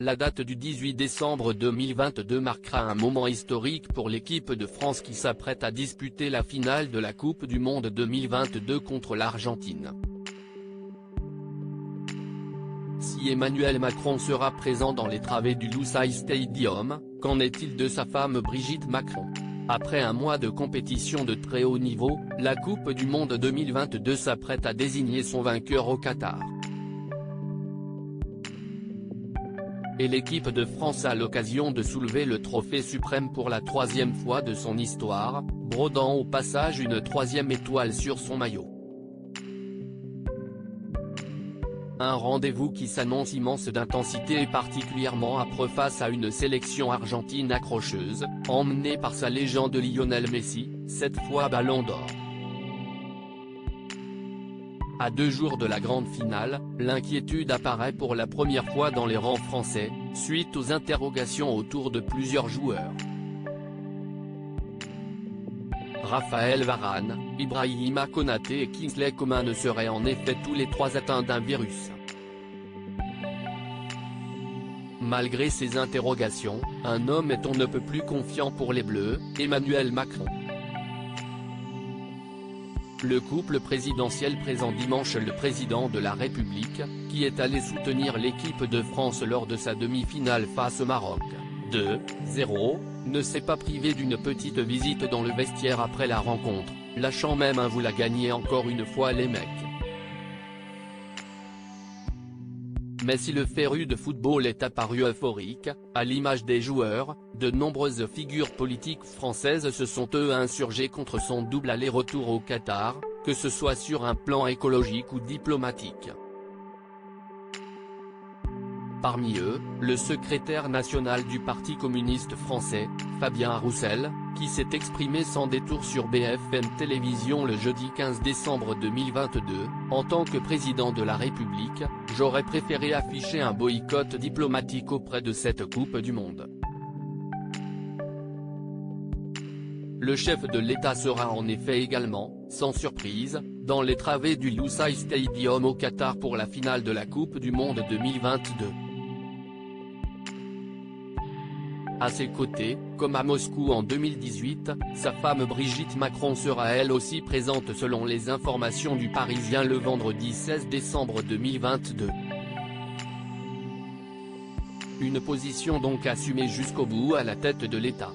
La date du 18 décembre 2022 marquera un moment historique pour l'équipe de France qui s'apprête à disputer la finale de la Coupe du Monde 2022 contre l'Argentine. Si Emmanuel Macron sera présent dans les travées du Lusail Stadium, qu'en est-il de sa femme Brigitte Macron? Après un mois de compétition de très haut niveau, la Coupe du Monde 2022 s'apprête à désigner son vainqueur au Qatar. Et l'équipe de France a l'occasion de soulever le trophée suprême pour la troisième fois de son histoire, brodant au passage une troisième étoile sur son maillot. Un rendez-vous qui s'annonce immense d'intensité et particulièrement âpre face à une sélection argentine accrocheuse, emmenée par sa légende Lionel Messi, 7 fois Ballon d'Or. À 2 jours de la grande finale, l'inquiétude apparaît pour la première fois dans les rangs français, suite aux interrogations autour de plusieurs joueurs. Raphaël Varane, Ibrahima Konaté et Kingsley Coman seraient en effet tous les trois atteints d'un virus. Malgré ces interrogations, un homme est on ne peut plus confiant pour les Bleus, Emmanuel Macron. Le couple présidentiel présent dimanche le président de la République, qui est allé soutenir l'équipe de France lors de sa demi-finale face au Maroc, 2-0, ne s'est pas privé d'une petite visite dans le vestiaire après la rencontre, lâchant même un « vous la gagnez encore une fois les mecs ». Mais si le féru de football est apparu euphorique, à l'image des joueurs, de nombreuses figures politiques françaises se sont eux insurgées contre son double aller-retour au Qatar, que ce soit sur un plan écologique ou diplomatique. Parmi eux, le secrétaire national du Parti communiste français, Fabien Roussel, qui s'est exprimé sans détour sur BFM Télévision le jeudi 15 décembre 2022, en tant que président de la République, j'aurais préféré afficher un boycott diplomatique auprès de cette Coupe du Monde. Le chef de l'État sera en effet également, sans surprise, dans les travées du Lusail Stadium au Qatar pour la finale de la Coupe du Monde 2022. À ses côtés, comme à Moscou en 2018, sa femme Brigitte Macron sera elle aussi présente selon les informations du Parisien le vendredi 16 décembre 2022. Une position donc assumée jusqu'au bout à la tête de l'État.